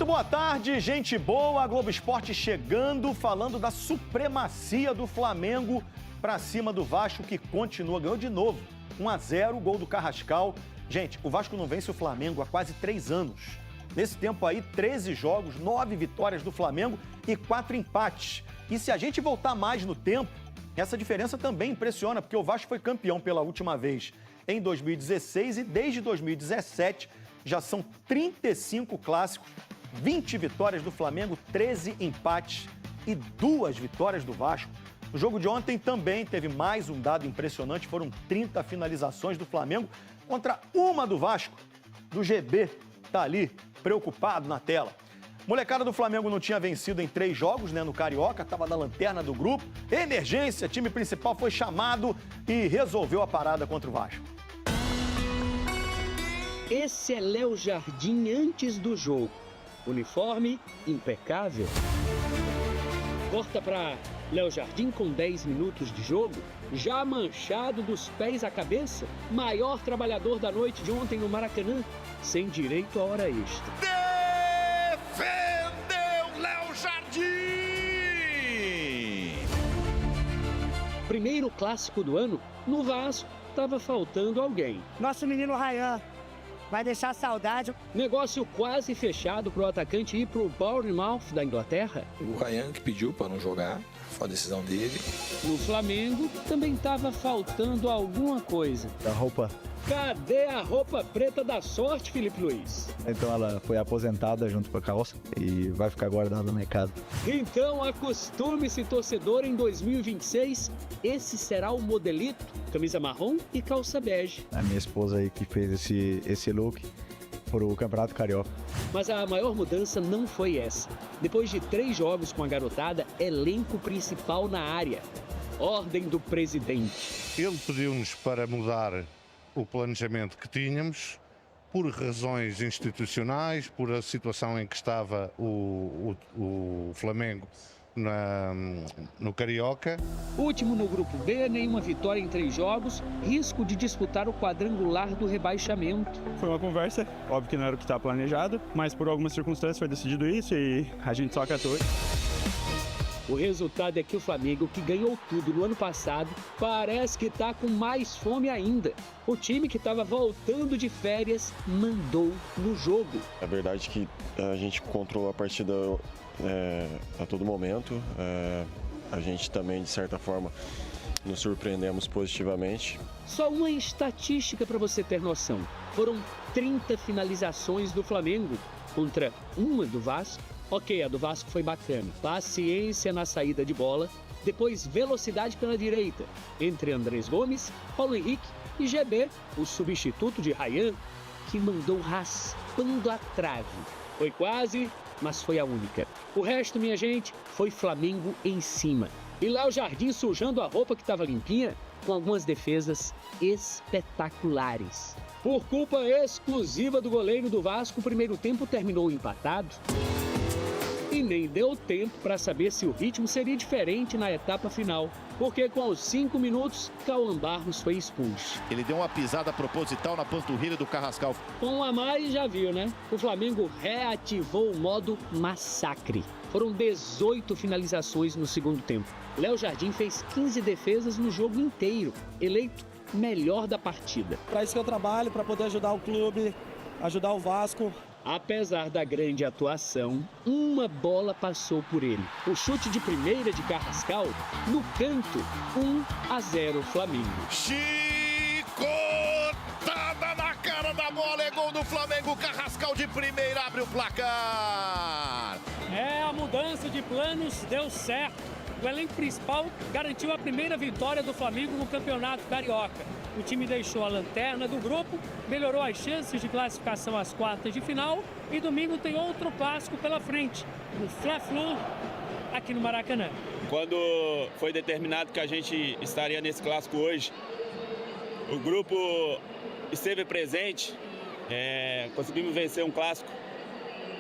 boa tarde, gente boa. A Globo Esporte chegando, falando da supremacia do Flamengo para cima do Vasco, que continua, ganhou de novo. 1-0, gol do Carrascal. Gente, o Vasco não vence o Flamengo há quase 3 anos. Nesse tempo aí, 13 jogos, 9 vitórias do Flamengo e 4 empates. E se a gente voltar mais no tempo, essa diferença também impressiona, porque o Vasco foi campeão pela última vez em 2016 e desde 2017 já são 35 clássicos, 20 vitórias do Flamengo, 13 empates e 2 vitórias do Vasco. No jogo de ontem também teve mais um dado impressionante, foram 30 finalizações do Flamengo contra uma do Vasco, do GB, tá ali, preocupado na tela. Molecada do Flamengo não tinha vencido em 3 jogos, no Carioca, estava na lanterna do grupo. Emergência, time principal foi chamado e resolveu a parada contra o Vasco. Esse é Léo Jardim antes do jogo. Uniforme impecável. Corta para Léo Jardim com 10 minutos de jogo, já manchado dos pés à cabeça, maior trabalhador da noite de ontem no Maracanã, sem direito à hora extra. Defendeu Léo Jardim! Primeiro clássico do ano, no Vasco, estava faltando alguém. Nosso menino Ryan vai deixar saudade. Negócio quase fechado para o atacante ir para o Bournemouth da Inglaterra. O Ryan que pediu para não jogar, foi a decisão dele. No Flamengo também estava faltando alguma coisa. A roupa. Cadê a roupa preta da sorte, Felipe Luiz? Então ela foi aposentada junto com a calça e vai ficar guardada na minha casa. Então acostume-se, torcedor, em 2026, esse será o modelito, camisa marrom e calça bege. A minha esposa aí que fez esse look pro Campeonato Carioca. Mas a maior mudança não foi essa. Depois de 3 jogos com a garotada, elenco principal na área. Ordem do presidente. Ele pediu-nos para mudar o planejamento que tínhamos, por razões institucionais, por a situação em que estava o Flamengo no Carioca. Último no grupo B, nenhuma vitória em 3 jogos, risco de disputar o quadrangular do rebaixamento. Foi uma conversa, óbvio que não era o que estava planejado, mas por algumas circunstâncias foi decidido isso e a gente só acatou. O resultado é que o Flamengo, que ganhou tudo no ano passado, parece que está com mais fome ainda. O time que estava voltando de férias mandou no jogo. É verdade que a gente controlou a partida a todo momento. A gente também, de certa forma, nos surpreendemos positivamente. Só uma estatística para você ter noção. Foram 30 finalizações do Flamengo contra uma do Vasco. Ok, a do Vasco foi bacana. Paciência na saída de bola. Depois velocidade pela direita. Entre Andrés Gomes, Paulo Henrique e GB, o substituto de Ryan, que mandou raspando a trave. Foi quase, mas foi a única. O resto, minha gente, foi Flamengo em cima. E lá o Jardim sujando a roupa que estava limpinha, com algumas defesas espetaculares. Por culpa exclusiva do goleiro do Vasco, o primeiro tempo terminou empatado. E nem deu tempo para saber se o ritmo seria diferente na etapa final, porque com os 5 minutos, Cauã Barros foi expulso. Ele deu uma pisada proposital na panturrilha do Carrascal. Com um a mais, já viu, né? O Flamengo reativou o modo massacre. Foram 18 finalizações no segundo tempo. Léo Jardim fez 15 defesas no jogo inteiro, eleito melhor da partida. Para isso que eu trabalho, para poder ajudar o clube, ajudar o Vasco. Apesar da grande atuação, uma bola passou por ele. O chute de primeira de Carrascal, no canto, 1-0 Flamengo. Chicotada na cara da bola, é gol do Flamengo. Carrascal de primeira abre o placar. A mudança de planos deu certo. O elenco principal garantiu a primeira vitória do Flamengo no Campeonato Carioca. O time deixou a lanterna do grupo, melhorou as chances de classificação às quartas de final e domingo tem outro clássico pela frente, o Fla-Flu, aqui no Maracanã. Quando foi determinado que a gente estaria nesse clássico hoje, o grupo esteve presente, conseguimos vencer um clássico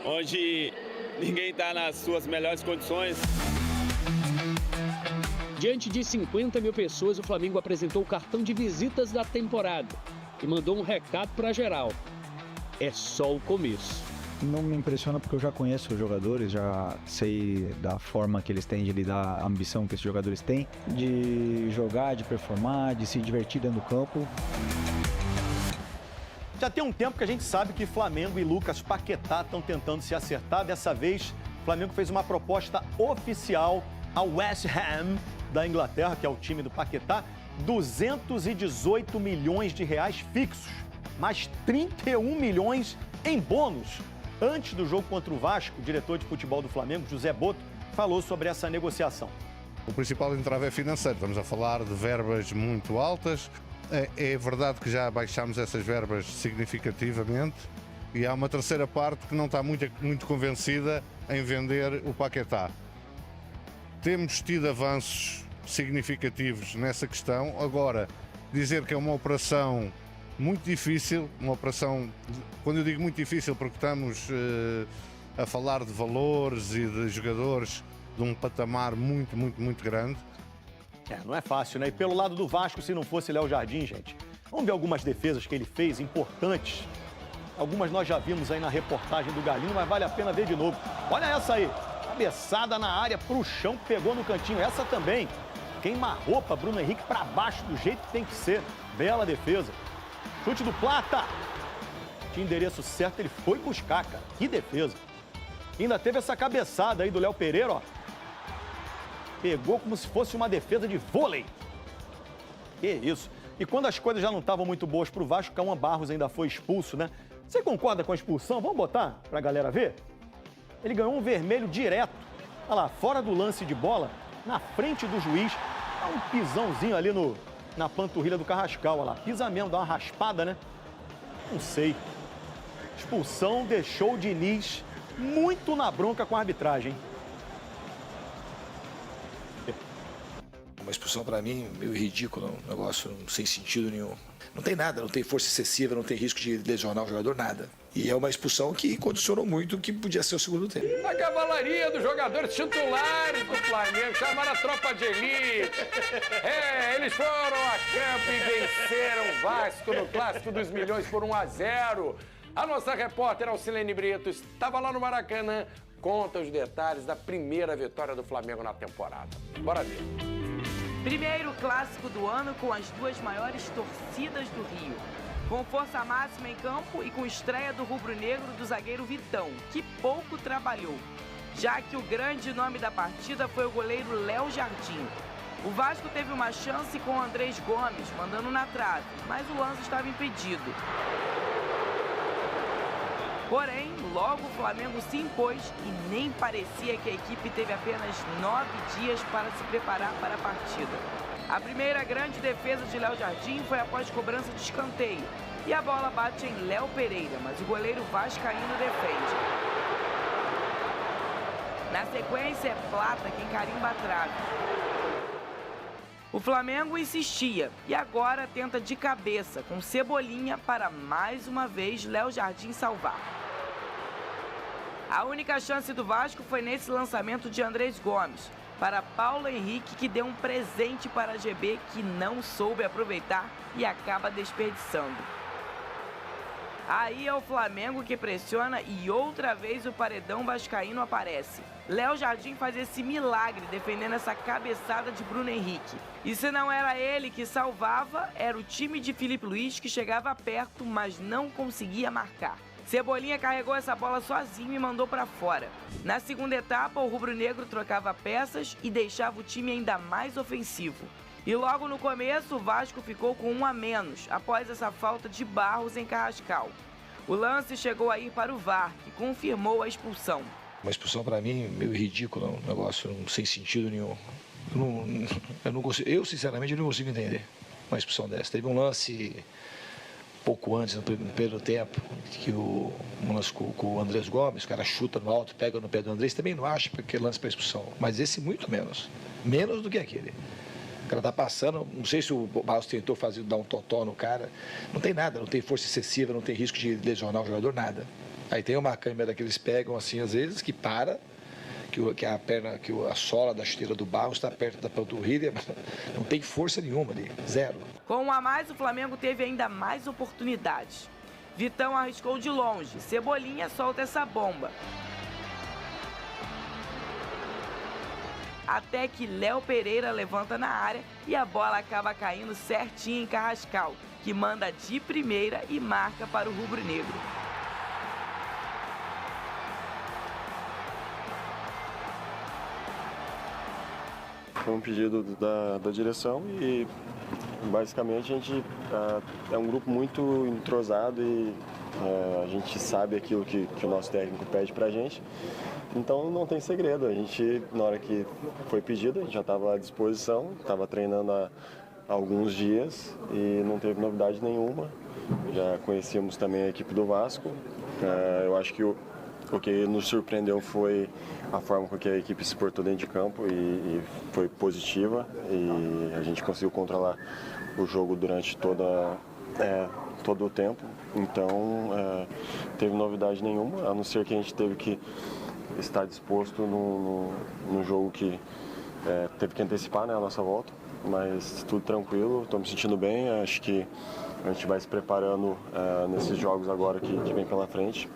onde ninguém está nas suas melhores condições. Diante de 50 mil pessoas, o Flamengo apresentou o cartão de visitas da temporada e mandou um recado para geral. É só o começo. Não me impressiona porque eu já conheço os jogadores, já sei da forma que eles têm de lidar, a ambição que esses jogadores têm, de jogar, de performar, de se divertir dentro do campo. Já tem um tempo que a gente sabe que Flamengo e Lucas Paquetá estão tentando se acertar. Dessa vez, o Flamengo fez uma proposta oficial ao West Ham da Inglaterra, que é o time do Paquetá, 218 milhões de reais fixos, mais 31 milhões em bônus. Antes do jogo contra o Vasco, o diretor de futebol do Flamengo, José Boto, falou sobre essa negociação. O principal entrave é financeiro, estamos a falar de verbas muito altas. É verdade que já baixámos essas verbas significativamente e há uma terceira parte que não está muito convencida em vender o Paquetá. Temos tido avanços significativos nessa questão. Agora, dizer que é uma operação muito difícil, uma operação, quando eu digo muito difícil, porque estamos a falar de valores e de jogadores de um patamar muito grande. Não é fácil, né? E pelo lado do Vasco, se não fosse Léo Jardim, gente, vamos ver algumas defesas que ele fez, importantes. Algumas nós já vimos aí na reportagem do Galinho, mas vale a pena ver de novo. Olha essa aí, cabeçada na área, pro chão, pegou no cantinho. Essa também, queima-roupa, Bruno Henrique para baixo, do jeito que tem que ser. Bela defesa. Chute do Plata. Tinha endereço certo, ele foi buscar, cara. Que defesa. Ainda teve essa cabeçada aí do Léo Pereira, ó. Pegou como se fosse uma defesa de vôlei. Que isso. E quando as coisas já não estavam muito boas pro Vasco, Cauã Barros ainda foi expulso, né? Você concorda com a expulsão? Vamos botar pra galera ver? Ele ganhou um vermelho direto. Olha lá, fora do lance de bola, na frente do juiz. Dá um pisãozinho ali na panturrilha do Carrascal, olha lá. Pisa mesmo, dá uma raspada, né? Não sei. Expulsão deixou o Diniz muito na bronca com a arbitragem. Uma expulsão para mim meio ridícula, um negócio sem sentido nenhum. Não tem nada, não tem força excessiva, não tem risco de lesionar o jogador, nada. E é uma expulsão que condicionou muito o que podia ser o segundo tempo. A cavalaria dos jogadores titulares do Flamengo, chamaram a tropa de elite. Eles foram a campo e venceram o Vasco no Clássico dos Milhões por 1-0. A nossa repórter Alcilene Brito estava lá no Maracanã, conta os detalhes da primeira vitória do Flamengo na temporada. Bora ver. Primeiro clássico do ano com as duas maiores torcidas do Rio. Com força máxima em campo e com estreia do rubro-negro do zagueiro Vitão, que pouco trabalhou, já que o grande nome da partida foi o goleiro Léo Jardim. O Vasco teve uma chance com o Andrés Gomes, mandando na trave, mas o lance estava impedido. Porém, logo o Flamengo se impôs e nem parecia que a equipe teve apenas 9 dias para se preparar para a partida. A primeira grande defesa de Léo Jardim foi após cobrança de escanteio. E a bola bate em Léo Pereira, mas o goleiro vascaíno defende. Na sequência é Plata quem carimba a trave. O Flamengo insistia e agora tenta de cabeça com Cebolinha para mais uma vez Léo Jardim salvar. A única chance do Vasco foi nesse lançamento de Andrés Gomes para Paulo Henrique, que deu um presente para a GB que não soube aproveitar e acaba desperdiçando. Aí é o Flamengo que pressiona e outra vez o paredão vascaíno aparece. Léo Jardim faz esse milagre defendendo essa cabeçada de Bruno Henrique. E se não era ele que salvava, era o time de Filipe Luiz que chegava perto, mas não conseguia marcar. Cebolinha carregou essa bola sozinho e mandou para fora. Na segunda etapa, o rubro-negro trocava peças e deixava o time ainda mais ofensivo. E logo no começo, o Vasco ficou com 1 a menos, após essa falta de Barros em Carrascal. O lance chegou a ir para o VAR, que confirmou a expulsão. Uma expulsão para mim meio ridícula, um negócio sem sentido nenhum. Eu sinceramente não consigo entender uma expulsão dessa. Teve um lance pouco antes, no primeiro tempo, que um lance com o Andrés Gomes, o cara chuta no alto, pega no pé do Andrés, também não acho porque lance para expulsão, mas esse muito menos do que aquele. O cara tá passando, não sei se o Barros tentou dar um totó no cara, não tem nada, não tem força excessiva, não tem risco de lesionar o jogador, nada. Aí tem uma câmera que eles pegam assim às vezes, que para, que a perna, que a sola da chuteira do Barros está perto da panturrilha, não tem força nenhuma ali, zero. Com 1 a mais, o Flamengo teve ainda mais oportunidades. Vitão arriscou de longe, Cebolinha solta essa bomba. Até que Léo Pereira levanta na área e a bola acaba caindo certinho em Carrascal, que manda de primeira e marca para o rubro-negro. Foi um pedido da direção e basicamente a gente é um grupo muito entrosado e a gente sabe aquilo que o nosso técnico pede pra gente. Então não tem segredo, a gente, na hora que foi pedido, a gente já estava à disposição, estava treinando há alguns dias e não teve novidade nenhuma. Já conhecíamos também a equipe do Vasco. Eu acho que o que nos surpreendeu foi a forma com que a equipe se portou dentro de campo e foi positiva e a gente conseguiu controlar o jogo durante todo o tempo. Então, teve novidade nenhuma, a não ser que a gente teve que estar disposto no jogo que teve que antecipar, né, a nossa volta. Mas tudo tranquilo, estou me sentindo bem, acho que a gente vai se preparando nesses jogos agora que vem pela frente.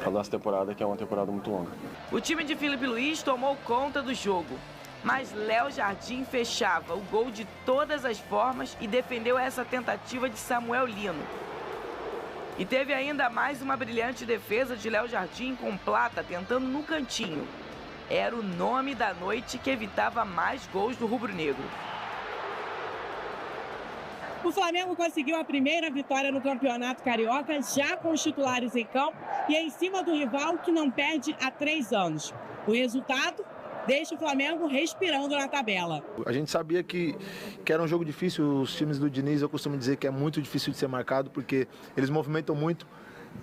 A nossa temporada, que é uma temporada muito longa. O time de Felipe Luiz tomou conta do jogo, mas Léo Jardim fechava o gol de todas as formas e defendeu essa tentativa de Samuel Lino. E teve ainda mais uma brilhante defesa de Léo Jardim com Plata tentando no cantinho. Era o nome da noite que evitava mais gols do rubro-negro. O Flamengo conseguiu a primeira vitória no Campeonato Carioca, já com os titulares em campo e em cima do rival que não perde há 3 anos. O resultado deixa o Flamengo respirando na tabela. A gente sabia que era um jogo difícil. Os times do Diniz, eu costumo dizer que é muito difícil de ser marcado, porque eles movimentam muito,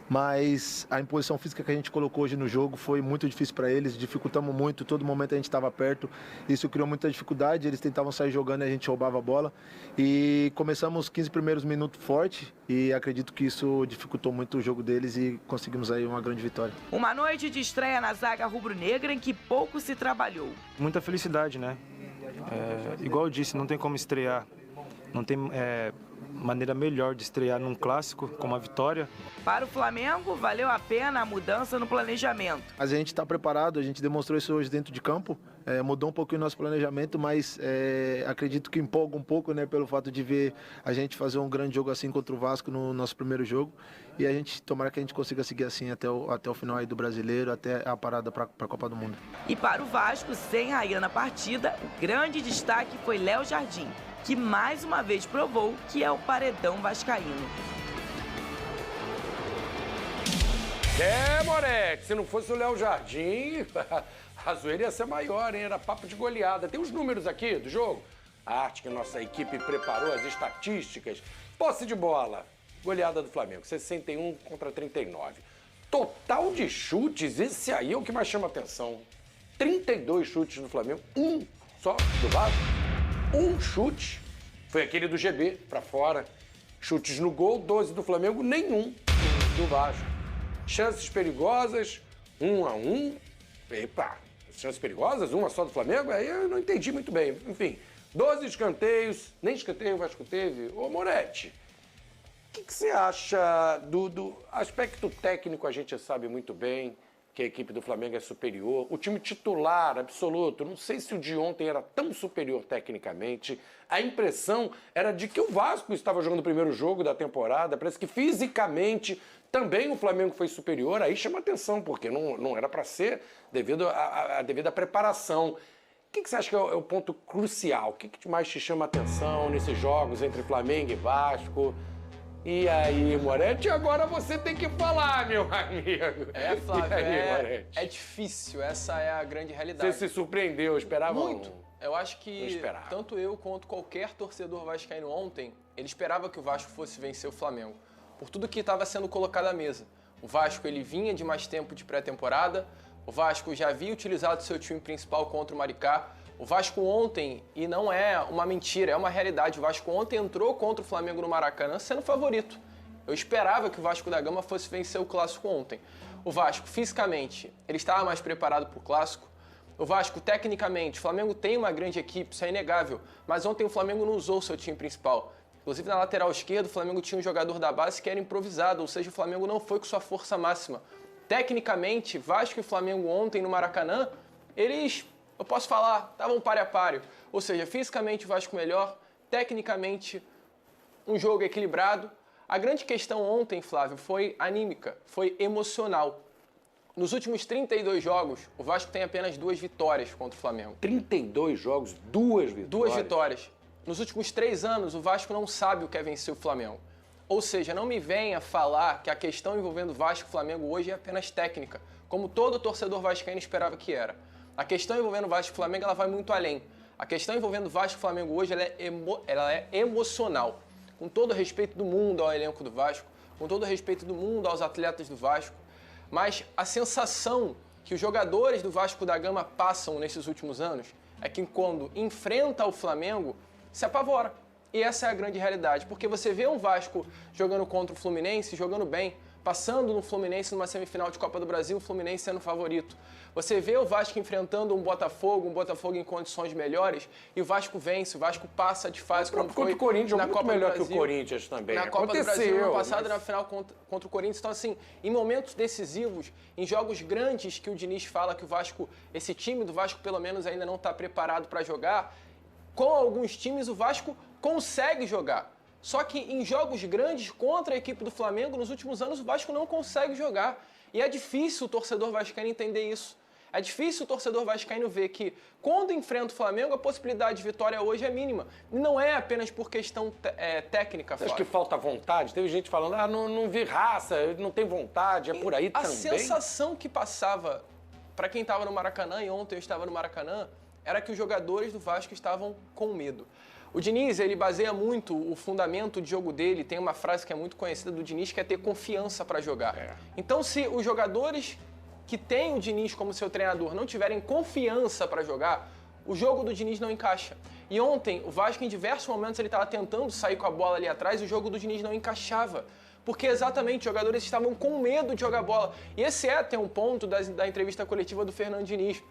mas a imposição física que a gente colocou hoje no jogo foi muito difícil para eles, dificultamos muito, todo momento a gente estava perto, isso criou muita dificuldade, eles tentavam sair jogando e a gente roubava a bola e começamos os 15 primeiros minutos forte e acredito que isso dificultou muito o jogo deles e conseguimos aí uma grande vitória. Uma noite de estreia na zaga rubro-negra em que pouco se trabalhou. Muita felicidade, né? Igual eu disse, não tem como estrear, não tem maneira melhor de estrear num clássico com uma vitória. Para o Flamengo, valeu a pena a mudança no planejamento. Mas a gente está preparado, a gente demonstrou isso hoje dentro de campo, mudou um pouquinho o nosso planejamento, mas acredito que empolga um pouco, né, pelo fato de ver a gente fazer um grande jogo assim contra o Vasco no nosso primeiro jogo e a gente tomara que a gente consiga seguir assim até o final aí do Brasileiro, até a parada para a Copa do Mundo. E para o Vasco, sem Rayan na partida, o grande destaque foi Léo Jardim, que mais uma vez provou que é o paredão vascaíno. Moretti, se não fosse o Léo Jardim, a zoeira ia ser maior, hein? Era papo de goleada. Tem os números aqui do jogo. A arte que a nossa equipe preparou, as estatísticas. Posse de bola, goleada do Flamengo, 61 contra 39. Total de chutes, esse aí é o que mais chama atenção. 32 chutes do Flamengo, um só do Vasco. Um chute, foi aquele do GB, pra fora. Chutes no gol, 12 do Flamengo, nenhum do Vasco. Chances perigosas, 1-1. Epa, chances perigosas, uma só do Flamengo? Aí eu não entendi muito bem. Enfim, 12 escanteios, nem escanteio o Vasco teve. Ô Moretti, o que você acha do aspecto técnico? A gente sabe muito bem que a equipe do Flamengo é superior. O time titular absoluto, não sei se o de ontem era tão superior tecnicamente. A impressão era de que o Vasco estava jogando o primeiro jogo da temporada. Parece que fisicamente também o Flamengo foi superior. Aí chama atenção, porque não era para ser devido à devida preparação. O que você acha que é o ponto crucial? O que mais te chama atenção nesses jogos entre Flamengo e Vasco? E aí, Moretti, agora você tem que falar, meu amigo. Flávio, aí, é difícil, essa é a grande realidade. Você se surpreendeu, esperava? Muito. Eu acho que tanto eu quanto qualquer torcedor vascaíno ontem, ele esperava que o Vasco fosse vencer o Flamengo, por tudo que estava sendo colocado à mesa. O Vasco, ele vinha de mais tempo de pré-temporada, o Vasco já havia utilizado seu time principal contra o Maricá. O Vasco ontem, e não é uma mentira, é uma realidade, o Vasco ontem entrou contra o Flamengo no Maracanã sendo favorito. Eu esperava que o Vasco da Gama fosse vencer o Clássico ontem. O Vasco, fisicamente, ele estava mais preparado para o Clássico. O Vasco, tecnicamente, o Flamengo tem uma grande equipe, isso é inegável, mas ontem o Flamengo não usou o seu time principal. Inclusive, na lateral esquerda, o Flamengo tinha um jogador da base que era improvisado, ou seja, o Flamengo não foi com sua força máxima. Tecnicamente, Vasco e Flamengo ontem no Maracanã, eles, eu posso falar, estavam páreo a páreo. Ou seja, fisicamente o Vasco melhor, tecnicamente um jogo equilibrado. A grande questão ontem, Flávio, foi anímica, foi emocional. Nos últimos 32 jogos, o Vasco tem apenas 2 vitórias contra o Flamengo. 32 jogos, 2 vitórias? 2 vitórias. Nos últimos 3 anos, o Vasco não sabe o que é vencer o Flamengo. Ou seja, não me venha falar que a questão envolvendo Vasco e Flamengo hoje é apenas técnica, como todo torcedor vascaíno esperava que era. A questão envolvendo Vasco e Flamengo ela vai muito além. A questão envolvendo Vasco e Flamengo hoje ela é emocional. Com todo o respeito do mundo ao elenco do Vasco, com todo o respeito do mundo aos atletas do Vasco, mas a sensação que os jogadores do Vasco da Gama passam nesses últimos anos é que quando enfrenta o Flamengo, se apavora. E essa é a grande realidade, porque você vê um Vasco jogando contra o Fluminense, jogando bem, passando no Fluminense numa semifinal de Copa do Brasil, o Fluminense sendo favorito. Você vê o Vasco enfrentando um Botafogo em condições melhores, e o Vasco vence, o Vasco passa de fase como foi o Corinthians, na muito Copa melhor do Brasil, que o Corinthians também. na Copa do Brasil no ano passado, na final contra o Corinthians. Então, assim, em momentos decisivos, em jogos grandes que o Diniz fala que o Vasco, esse time do Vasco pelo menos ainda não está preparado para jogar, com alguns times o Vasco consegue jogar. Só que em jogos grandes contra a equipe do Flamengo, nos últimos anos, o Vasco não consegue jogar. E é difícil o torcedor vascaíno entender isso. É difícil o torcedor vascaíno ver que, quando enfrenta o Flamengo, a possibilidade de vitória hoje é mínima. E não é apenas por questão técnica. Acho que falta vontade. Teve gente falando, não vi raça, não tem vontade, é por aí também. A sensação que passava para quem estava no Maracanã, e ontem eu estava no Maracanã, era que os jogadores do Vasco estavam com medo. O Diniz, ele baseia muito o fundamento de jogo dele, tem uma frase que é muito conhecida do Diniz, que é ter confiança para jogar. Então, se os jogadores que têm o Diniz como seu treinador não tiverem confiança para jogar, o jogo do Diniz não encaixa. E ontem, o Vasco, em diversos momentos, ele estava tentando sair com a bola ali atrás e o jogo do Diniz não encaixava. Porque exatamente os jogadores estavam com medo de jogar bola. E esse é até um ponto da entrevista coletiva do Fernando Diniz.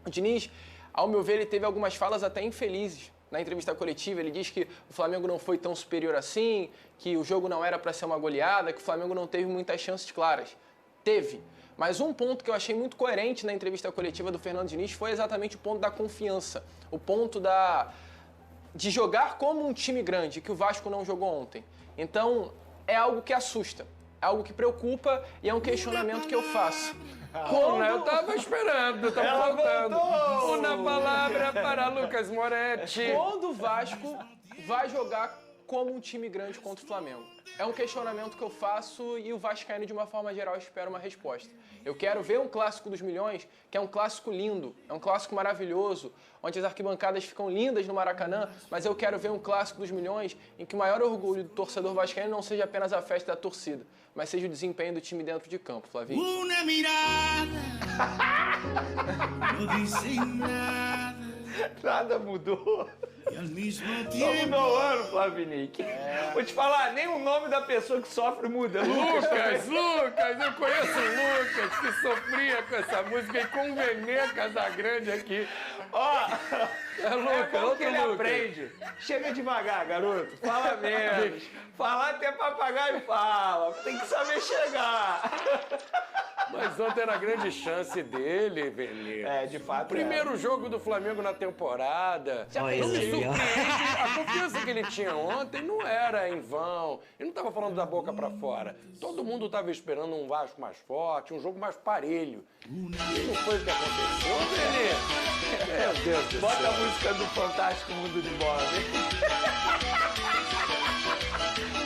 O Diniz, ao meu ver, ele teve algumas falas até infelizes. Na entrevista coletiva, ele diz que o Flamengo não foi tão superior assim, que o jogo não era para ser uma goleada, que o Flamengo não teve muitas chances claras. Teve. Mas um ponto que eu achei muito coerente na entrevista coletiva do Fernando Diniz foi exatamente o ponto da confiança. O ponto de jogar como um time grande, que o Vasco não jogou ontem. Então, é algo que assusta, é algo que preocupa e é um questionamento que eu faço. Eu tava esperando, tava faltando. Uma palavra para Lucas Moretti. Quando o Vasco vai jogar como um time grande contra o Flamengo? É um questionamento que eu faço e o vascaíno, de uma forma geral, espera uma resposta. Eu quero ver um clássico dos milhões, que é um clássico lindo, é um clássico maravilhoso, onde as arquibancadas ficam lindas no Maracanã, mas eu quero ver um clássico dos milhões em que o maior orgulho do torcedor vascaíno não seja apenas a festa da torcida, mas seja o desempenho do time dentro de campo, Flavinho. Uma mirada, não disse nada. Nada mudou. Só mudou o ano, Flavinic. Vou te falar, nem o nome da pessoa que sofre muda. Lucas, eu conheço o Lucas, que sofria com essa música e com o Venê Casagrande aqui. Ó, Lucas, como que ele aprende? Chega devagar, garoto. Fala menos. Falar até papagaio fala. Tem que saber chegar. Mas ontem era a grande chance dele, Venê. De fato. Primeiro jogo do Flamengo na temporada. Não me surpreende. A confiança que ele tinha ontem não era em vão. Ele não estava falando da boca pra fora. Todo mundo estava esperando um Vasco mais forte, um jogo mais parelho. E não foi o que aconteceu, Venê. Meu Deus do céu. Bota a música do Fantástico Mundo de Bola.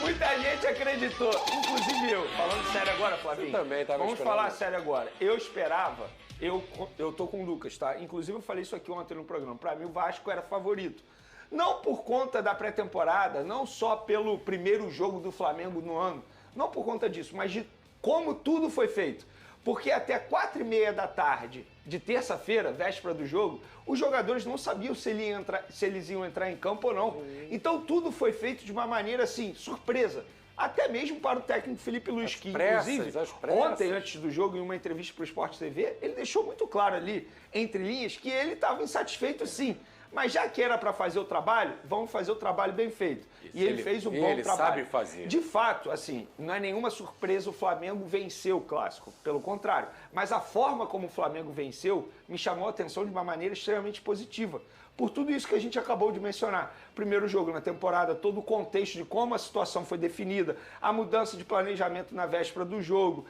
Muita gente acreditou, inclusive eu. Falando sério agora, Flavinho. Você também estava Vamos falar sério agora. Eu esperava, eu tô com o Lucas, tá? Inclusive eu falei isso aqui ontem no programa. Pra mim o Vasco era favorito. Não por conta da pré-temporada, não só pelo primeiro jogo do Flamengo no ano, não por conta disso, mas de como tudo foi feito. Porque até 4h30 da tarde de terça-feira, véspera do jogo, os jogadores não sabiam se eles iam entrar em campo ou não. Então tudo foi feito de uma maneira assim, surpresa. Até mesmo para o técnico Felipe Luiz, que inclusive ontem, antes do jogo, em uma entrevista para o Sport TV, ele deixou muito claro ali, entre linhas, que ele estava insatisfeito sim. Mas já que era para fazer o trabalho, vamos fazer o trabalho bem feito. E ele fez um bom trabalho. Ele sabe fazer. De fato, assim, não é nenhuma surpresa o Flamengo vencer o Clássico. Pelo contrário. Mas a forma como o Flamengo venceu me chamou a atenção de uma maneira extremamente positiva. Por tudo isso que a gente acabou de mencionar. Primeiro jogo na temporada, todo o contexto de como a situação foi definida, a mudança de planejamento na véspera do jogo,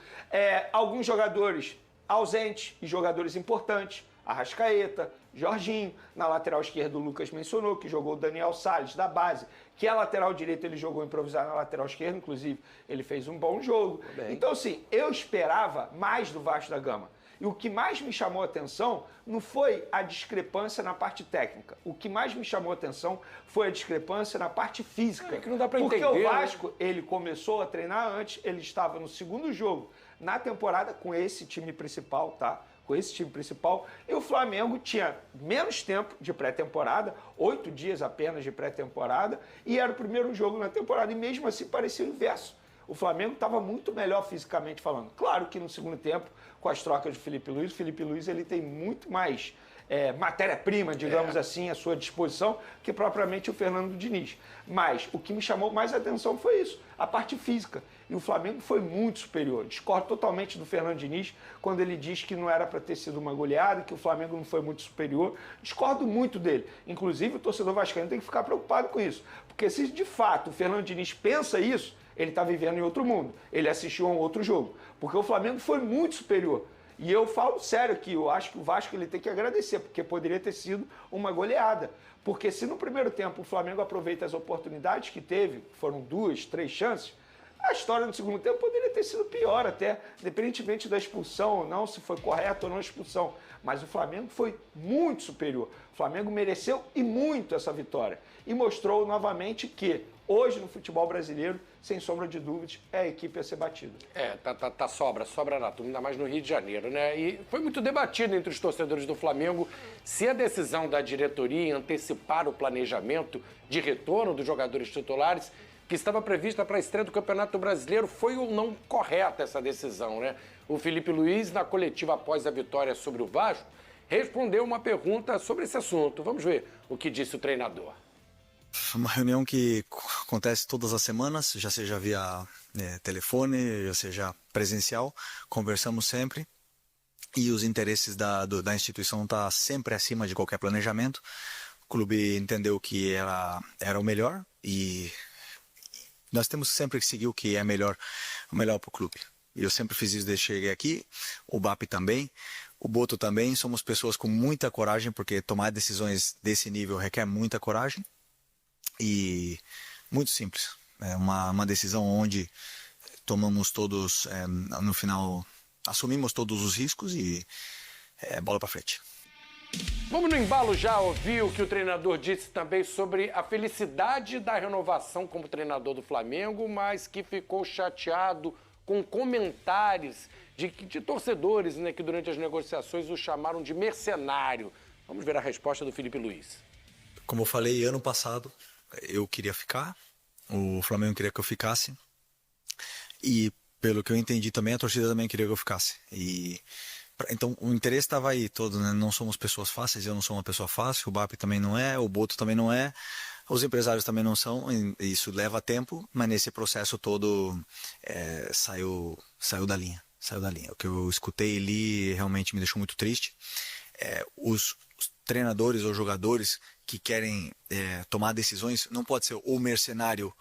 alguns jogadores ausentes e jogadores importantes, Arrascaeta, Jorginho, na lateral esquerda o Lucas mencionou, que jogou o Daniel Salles, da base, que a lateral direita ele jogou improvisado na lateral esquerda, inclusive ele fez um bom jogo. Então assim, eu esperava mais do Vasco da Gama. E o que mais me chamou a atenção não foi a discrepância na parte técnica. O que mais me chamou a atenção foi a discrepância na parte física. Que não dá pra Porque entender, o Vasco, ele começou a treinar antes, ele estava no segundo jogo na temporada com esse time principal, tá? Com esse time principal, e o Flamengo tinha menos tempo de pré-temporada, 8 dias apenas de pré-temporada, e era o primeiro jogo na temporada, e mesmo assim parecia o inverso. O Flamengo estava muito melhor fisicamente falando. Claro que no segundo tempo, com as trocas de Felipe Luiz ele tem muito mais matéria-prima, digamos assim, à sua disposição, que propriamente o Fernando Diniz. Mas o que me chamou mais a atenção foi isso, a parte física. E o Flamengo foi muito superior. Discordo totalmente do Fernando Diniz quando ele diz que não era para ter sido uma goleada, que o Flamengo não foi muito superior. Discordo muito dele. Inclusive, o torcedor vascaíno tem que ficar preocupado com isso. Porque se de fato o Fernando Diniz pensa isso, ele está vivendo em outro mundo. Ele assistiu a um outro jogo. Porque o Flamengo foi muito superior. E eu falo sério que eu acho que o Vasco ele tem que agradecer, porque poderia ter sido uma goleada. Porque se no primeiro tempo o Flamengo aproveita as oportunidades que teve, foram 2, 3 chances, a história no segundo tempo poderia ter sido pior até, independentemente da expulsão ou não, se foi correto ou não a expulsão. Mas o Flamengo foi muito superior. O Flamengo mereceu e muito essa vitória. E mostrou novamente que hoje no futebol brasileiro, sem sombra de dúvidas, é a equipe a ser batida. Sobra na turma, ainda mais no Rio de Janeiro, né? E foi muito debatido entre os torcedores do Flamengo se a decisão da diretoria em antecipar o planejamento de retorno dos jogadores titulares, que estava prevista para a estreia do Campeonato Brasileiro, foi ou não correta essa decisão, né? O Felipe Luiz, na coletiva após a vitória sobre o Vasco, respondeu uma pergunta sobre esse assunto. Vamos ver o que disse o treinador. Uma reunião que acontece todas as semanas, já seja via telefone, já seja presencial, conversamos sempre e os interesses da instituição estão sempre acima de qualquer planejamento. O clube entendeu que era o melhor e nós temos sempre que seguir o que é melhor para o clube. Eu sempre fiz isso desde que cheguei aqui, o BAP também, o Boto também. Somos pessoas com muita coragem, porque tomar decisões desse nível requer muita coragem. E muito simples, é uma decisão onde tomamos todos, no final, assumimos todos os riscos e bola para frente. Vamos no embalo já ouvir o que o treinador disse também sobre a felicidade da renovação como treinador do Flamengo, mas que ficou chateado com comentários de torcedores, né, que durante as negociações o chamaram de mercenário. Vamos ver a resposta do Felipe Luiz. Como eu falei, ano passado eu queria ficar, o Flamengo queria que eu ficasse e pelo que eu entendi também a torcida também queria que eu ficasse. Então o interesse estava aí todo, né? Não somos pessoas fáceis, eu não sou uma pessoa fácil, o BAP também não é, o Boto também não é, os empresários também não são, isso leva tempo, mas nesse processo todo saiu da linha. O que eu escutei e li realmente me deixou muito triste. Os treinadores ou jogadores que querem tomar decisões não pode ser ou mercenário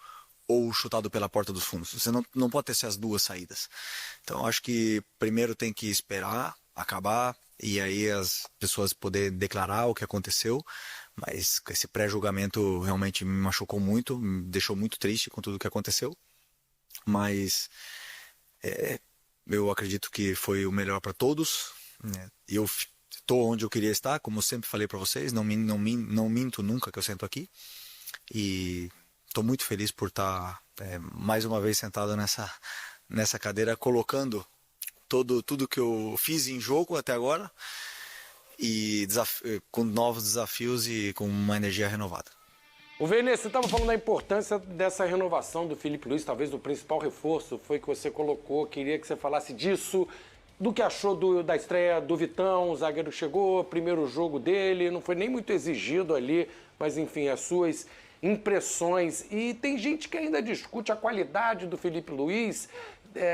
ou chutado pela porta dos fundos. Você não pode ter essas duas saídas. Então acho que primeiro tem que esperar acabar e aí as pessoas poderem declarar o que aconteceu, mas esse pré-julgamento realmente me machucou muito, me deixou muito triste com tudo o que aconteceu, mas eu acredito que foi o melhor para todos, né? Eu estou onde eu queria estar, como eu sempre falei para vocês, não minto nunca que eu sento aqui e estou muito feliz por estar mais uma vez sentado nessa cadeira, colocando tudo que eu fiz em jogo até agora e com novos desafios e com uma energia renovada. O Vernê, você estava falando da importância dessa renovação do Felipe Luiz, talvez o principal reforço foi que você colocou, queria que você falasse disso. do que achou da estreia do Vitão. O zagueiro chegou, primeiro jogo dele, não foi nem muito exigido ali, mas enfim, as suas impressões. E tem gente que ainda discute a qualidade do Felipe Luiz,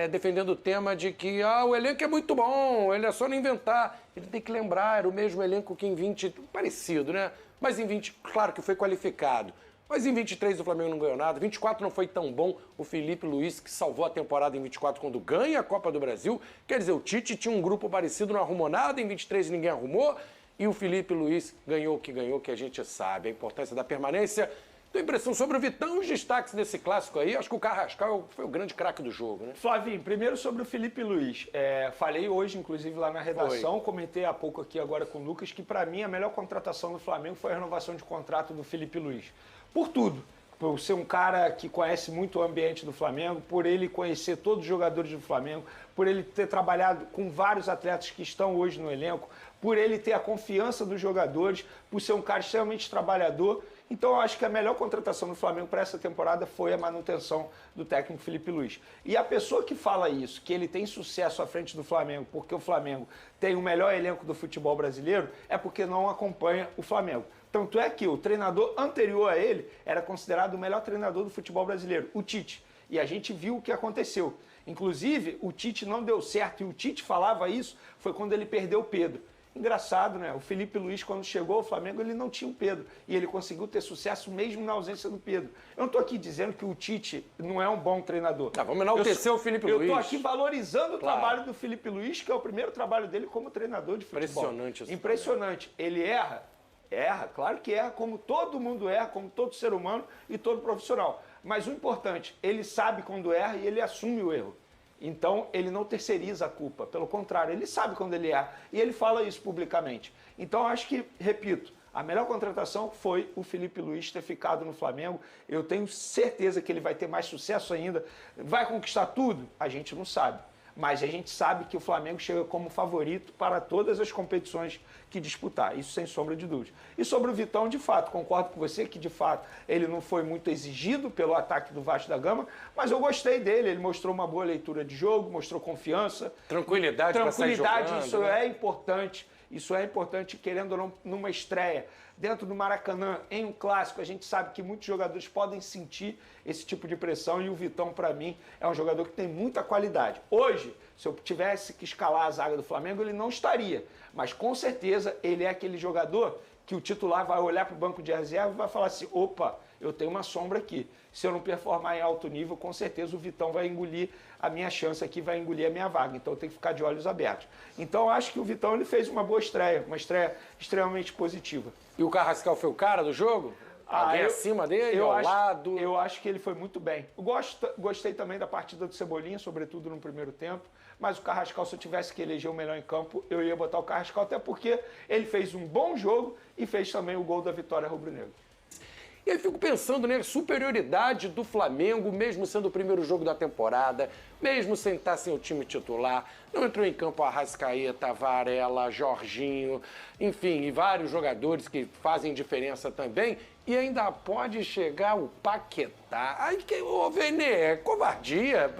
defendendo o tema de que o elenco é muito bom, ele é só não inventar. Ele tem que lembrar, era o mesmo elenco que em 20, parecido, né? Mas em 20, claro que foi qualificado. Mas em 23 o Flamengo não ganhou nada, 24 não foi tão bom. O Felipe Luiz, que salvou a temporada em 24 quando ganha a Copa do Brasil. Quer dizer, o Tite tinha um grupo parecido, não arrumou nada, em 23 ninguém arrumou. E o Felipe Luiz ganhou o que a gente sabe. A importância da permanência. Tua impressão sobre o Vitão, os destaques desse clássico aí? Acho que o Carrascal foi o grande craque do jogo, né? Flavinho, primeiro sobre o Felipe Luiz. Falei hoje, inclusive, lá na redação, comentei há pouco aqui agora com o Lucas, que para mim a melhor contratação do Flamengo foi a renovação de contrato do Felipe Luiz. Por tudo. Por ser um cara que conhece muito o ambiente do Flamengo, por ele conhecer todos os jogadores do Flamengo, por ele ter trabalhado com vários atletas que estão hoje no elenco, por ele ter a confiança dos jogadores, por ser um cara extremamente trabalhador. Então, eu acho que a melhor contratação do Flamengo para essa temporada foi a manutenção do técnico Felipe Luiz. E a pessoa que fala isso, que ele tem sucesso à frente do Flamengo, porque o Flamengo tem o melhor elenco do futebol brasileiro, é porque não acompanha o Flamengo. Tanto é que o treinador anterior a ele era considerado o melhor treinador do futebol brasileiro, o Tite. E a gente viu o que aconteceu. Inclusive, o Tite não deu certo, e o Tite falava isso, foi quando ele perdeu o Pedro. Engraçado, né? O Felipe Luiz, quando chegou ao Flamengo, ele não tinha o Pedro. E ele conseguiu ter sucesso mesmo na ausência do Pedro. Eu não estou aqui dizendo que o Tite não é um bom treinador. Vamos enaltecer o Felipe Luiz. Eu estou aqui valorizando o trabalho do Felipe Luiz, que é o primeiro trabalho dele como treinador de futebol. Impressionante isso. Impressionante. Ele erra? Erra, claro que erra, como todo mundo erra, como todo ser humano e todo profissional. Mas o importante, ele sabe quando erra e ele assume o erro. Então, ele não terceiriza a culpa. Pelo contrário, ele sabe quando ele erra. E ele fala isso publicamente. Então, acho que, repito, a melhor contratação foi o Felipe Luiz ter ficado no Flamengo. Eu tenho certeza que ele vai ter mais sucesso ainda. Vai conquistar tudo? A gente não sabe. Mas a gente sabe que o Flamengo chega como favorito para todas as competições que disputar, isso sem sombra de dúvida. E sobre o Vitão, de fato, concordo com você que, de fato, ele não foi muito exigido pelo ataque do Vasco da Gama, mas eu gostei dele, ele mostrou uma boa leitura de jogo, mostrou confiança. Tranquilidade para sair jogando, isso é importante. Isso é importante, querendo ou não, numa estreia. Dentro do Maracanã, em um clássico, a gente sabe que muitos jogadores podem sentir esse tipo de pressão e o Vitão, para mim, é um jogador que tem muita qualidade. Hoje, se eu tivesse que escalar a zaga do Flamengo, ele não estaria. Mas, com certeza, ele é aquele jogador que o titular vai olhar para o banco de reserva e vai falar assim, opa, eu tenho uma sombra aqui. Se eu não performar em alto nível, com certeza o Vitão vai engolir a minha chance aqui, vai engolir a minha vaga. Então eu tenho que ficar de olhos abertos. Então eu acho que o Vitão ele fez uma boa estreia, uma estreia extremamente positiva. E o Carrascal foi o cara do jogo? Alguém acima dele, ao lado? Eu acho que ele foi muito bem. Eu gostei também da partida do Cebolinha, sobretudo no primeiro tempo. Mas o Carrascal, se eu tivesse que eleger o melhor em campo, eu ia botar o Carrascal, até porque ele fez um bom jogo e fez também o gol da vitória rubro-negra. E aí eu fico pensando, né, superioridade do Flamengo, mesmo sendo o primeiro jogo da temporada, mesmo sem estar sem o time titular. Não entrou em campo Arrascaeta, Varela, Jorginho, enfim, e vários jogadores que fazem diferença também. E ainda pode chegar o Paquetá. Aí que, Vene, é covardia.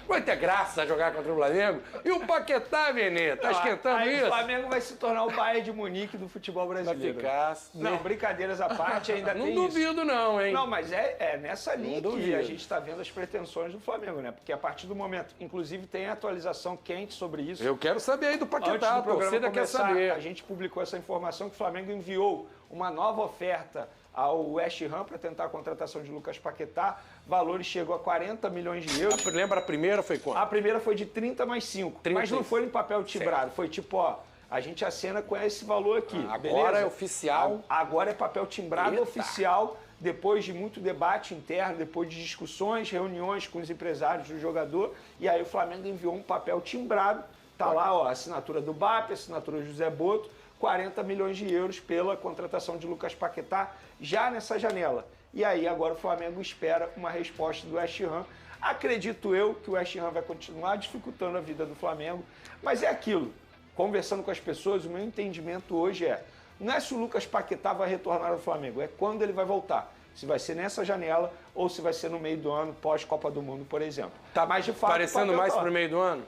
Vai ter graça jogar contra o Flamengo. E o Paquetá, Vene, tá esquentando aí isso? O Flamengo vai se tornar o Bayern de Munique do futebol brasileiro. Vai ficar... Não, brincadeiras à parte, ainda tem isso. Não duvido não, hein? Não, mas é nessa linha que a gente está vendo as pretensões do Flamengo, né? Porque a partir do momento, inclusive tem atualização quente sobre isso. Eu quero saber aí do Paquetá, a torcida quer saber. A gente publicou essa informação que o Flamengo enviou uma nova oferta ao West Ham para tentar a contratação de Lucas Paquetá. Valores chegou a 40 milhões de euros. Lembra a primeira foi quanto? A primeira foi de 30 mais 5. Mas não foi em papel timbrado. Foi tipo, ó, a gente acena com esse valor aqui. Agora beleza? é oficial. Agora é papel timbrado oficial, depois de muito debate interno, depois de discussões, reuniões com os empresários do jogador. E aí o Flamengo enviou um papel timbrado. Tá lá, ó, a assinatura do BAP, a assinatura do José Boto. 40 milhões de euros pela contratação de Lucas Paquetá já nessa janela. E aí agora o Flamengo espera uma resposta do West Ham. Acredito eu que o West Ham vai continuar dificultando a vida do Flamengo, mas é aquilo. Conversando com as pessoas, o meu entendimento hoje não é se o Lucas Paquetá vai retornar ao Flamengo, é quando ele vai voltar. Se vai ser nessa janela ou se vai ser no meio do ano, pós-Copa do Mundo, por exemplo. Tá, mas de fato, parecendo mais para o meio do ano?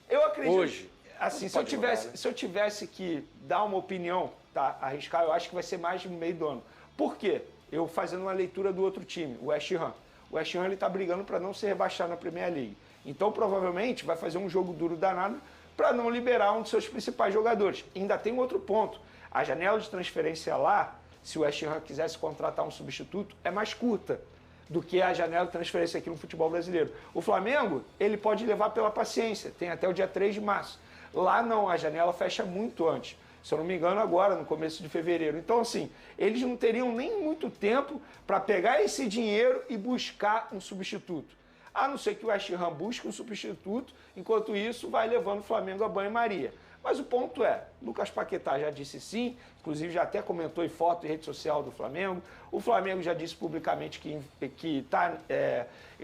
Eu acredito. Hoje? Assim, se eu tivesse que dar uma opinião, tá, arriscar, eu acho que vai ser mais no meio do ano. Por quê? Eu fazendo uma leitura do outro time, o West Ham. O West Ham está brigando para não ser rebaixado na Premier League. Então, provavelmente, vai fazer um jogo duro danado para não liberar um dos seus principais jogadores. Ainda tem um outro ponto. A janela de transferência lá, se o West Ham quisesse contratar um substituto, é mais curta do que a janela de transferência aqui no futebol brasileiro. O Flamengo, ele pode levar pela paciência, tem até o dia 3 de março. Lá não, a janela fecha muito antes. Se eu não me engano, agora, no começo de fevereiro. Então, assim, eles não teriam nem muito tempo para pegar esse dinheiro e buscar um substituto. A não ser que o West Ham busque um substituto, enquanto isso vai levando o Flamengo a banho-maria. Mas o ponto é, Lucas Paquetá já disse sim, inclusive já até comentou em foto em rede social do Flamengo. O Flamengo já disse publicamente que está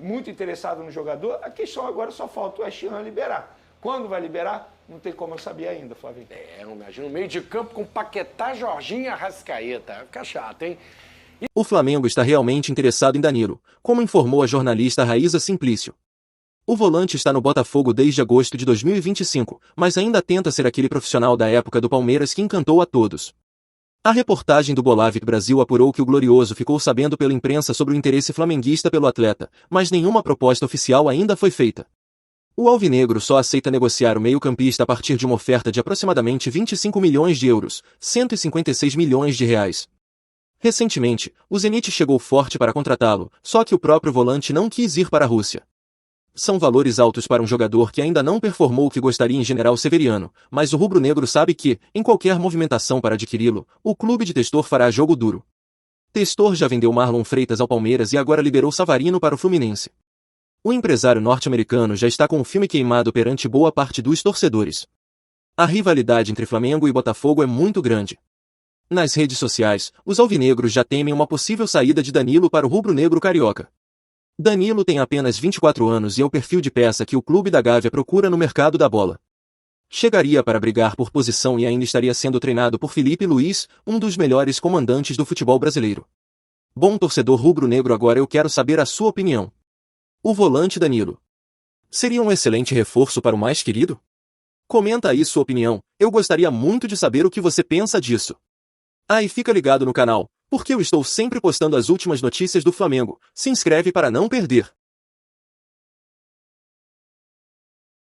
muito interessado no jogador. A questão agora só falta o West Ham liberar. Quando vai liberar? Não tem como eu saber ainda, Flavinho. Não imagino meio de campo com Paquetá, Jorginho e Arrascaeta. Fica chato, hein? O Flamengo está realmente interessado em Danilo, como informou a jornalista Raíza Simplício. O volante está no Botafogo desde agosto de 2025, mas ainda tenta ser aquele profissional da época do Palmeiras que encantou a todos. A reportagem do Bolavik Brasil apurou que o Glorioso ficou sabendo pela imprensa sobre o interesse flamenguista pelo atleta, mas nenhuma proposta oficial ainda foi feita. O alvinegro só aceita negociar o meio-campista a partir de uma oferta de aproximadamente 25 milhões de euros, 156 milhões de reais. Recentemente, o Zenit chegou forte para contratá-lo, só que o próprio volante não quis ir para a Rússia. São valores altos para um jogador que ainda não performou o que gostaria em General Severiano, mas o rubro-negro sabe que, em qualquer movimentação para adquiri-lo, o clube de Testor fará jogo duro. Testor já vendeu Marlon Freitas ao Palmeiras e agora liberou Savarino para o Fluminense. O empresário norte-americano já está com o filme queimado perante boa parte dos torcedores. A rivalidade entre Flamengo e Botafogo é muito grande. Nas redes sociais, os alvinegros já temem uma possível saída de Danilo para o rubro-negro carioca. Danilo tem apenas 24 anos e é o perfil de peça que o clube da Gávea procura no mercado da bola. Chegaria para brigar por posição e ainda estaria sendo treinado por Felipe Luiz, um dos melhores comandantes do futebol brasileiro. Bom torcedor rubro-negro, agora eu quero saber a sua opinião. O volante Danilo seria um excelente reforço para o mais querido? Comenta aí sua opinião, eu gostaria muito de saber o que você pensa disso. E fica ligado no canal, porque eu estou sempre postando as últimas notícias do Flamengo. Se inscreve para não perder.